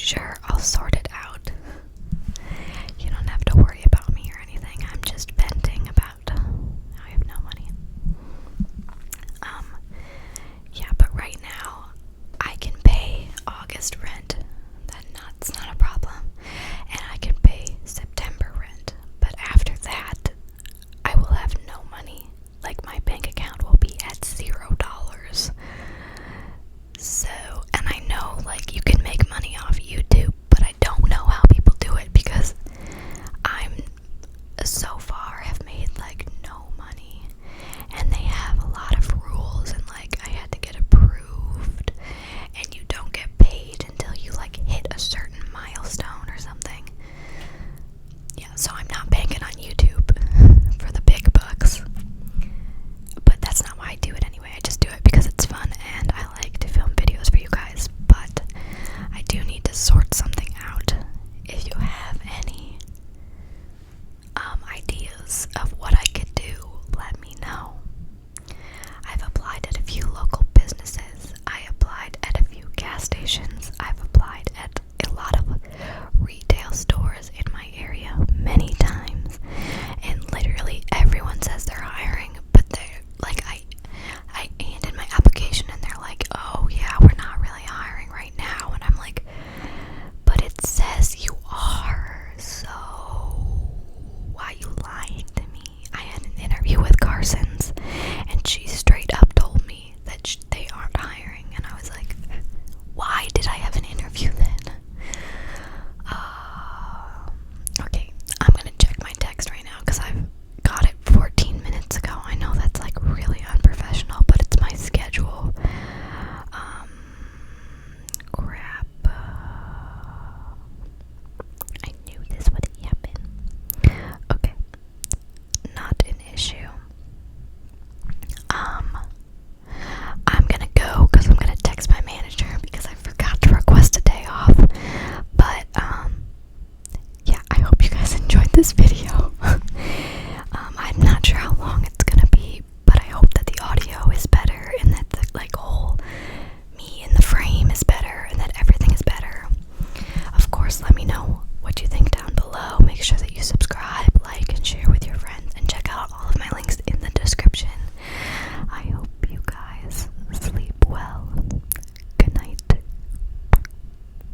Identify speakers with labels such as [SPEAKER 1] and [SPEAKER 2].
[SPEAKER 1] sure, I'll sort it out. You don't have to worry about me or anything. I'm just venting about how I have no money. Yeah, but right now I can pay August rent. That's not a problem. And I can pay September rent. But after that, I will have no money. Like, my bank account will be at $0. So, and I know, like, you can make money off YouTube, but I don't know how people do it because I'm so far have made like no money, and they have a lot of rules, and like I had to get approved, and you don't get paid until you like hit a certain milestone or something. Yeah, so I'm not banking on YouTube for the big bucks, but that's not why I do it anyway. I just do it because it's fun and I like to film videos for you guys. But I do need to sort something out. If you have any ideas of what I could do, let me know. I've applied at a few local businesses. I applied at a few gas stations. I've applied at a lot of retail stores in my area many times, and literally everyone says they're hiring, but they're like, I handed my application and they're like, oh yeah, we're not really hiring right now, and I'm like, but it says you are, so why are you lying to me? I had an interview with Carson's, and she straight up told me that they aren't hiring, and I was like, why did I have an interview then? Okay, I'm gonna check my text right now because I've got it 14 minutes ago. I know that's like really unprofessional, but it's my schedule. Crap. I knew this would happen. Okay, not an issue. I'm gonna go because I'm gonna text my manager because I forgot to request a day off. But, yeah, I hope you guys enjoyed this video. I'm not sure how long it's gonna be, but I hope that the audio is better and that the, like,